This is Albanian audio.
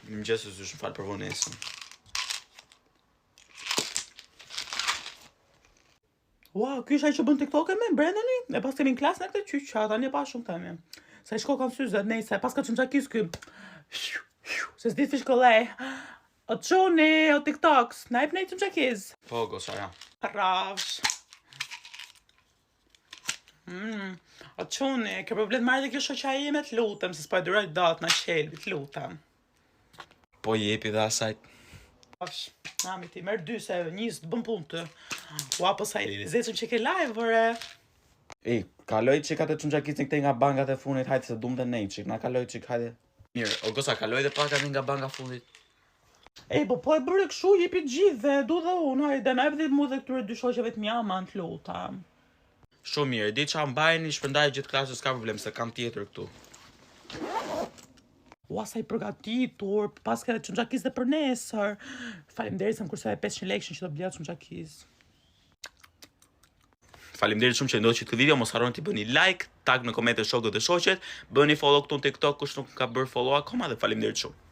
Mëngjes se s'u fal për vonesën. Wow, ky është ai që bën TikTok me Brendani? Ne pas kemi në klasë në këtë qyq, tani pa shumë tani. Sa i shko kanë syze, nejse, pas ka çunxakis ky. Se s'di fish kollaj. O çuni, o TikToks, na jep nej çunxakis. Po, gosa ja. Rafsh. O çuni, ke problem marrë dhe kjo shoqja ime, të lutem, se s'po e duroj dot na qelbi, të lutem. Po jepi dhe asaj. Rafsh, nami ti merr 2 se 20 bën punë të. Ua, po sa i lezetshëm që ke live, vore. Kaloj që ka të çunxakisni këtej nga bankat e fundit, hajde se dumte nej çik, na kaloj çik, hajde. Mirë, o gosa, kaloj dhe pak nga banka fundit. Po e bërë kështu, jepi gjithë, du dhe unë, hajde, na jep dhe mu dhe këtyre 2 shoqeve të mjama, të lutem. Shumë mirë, di qa mbajni, shpëndaj gjithë klasës, s'ka problem, se kam tjetër këtu. Ua, sa i përgatitur, pas ka çunxakis dhe për nesër. Faleminderit se më kursove 500 lekë që do blija çunxakis. Faleminderit shumë që ndodhi këtë video, mos harroni të bëni like, tag në komente shokët dhe shoqet, bëni follow këtu në TikTok kush nuk ka bërë follow akoma dhe faleminderit shumë.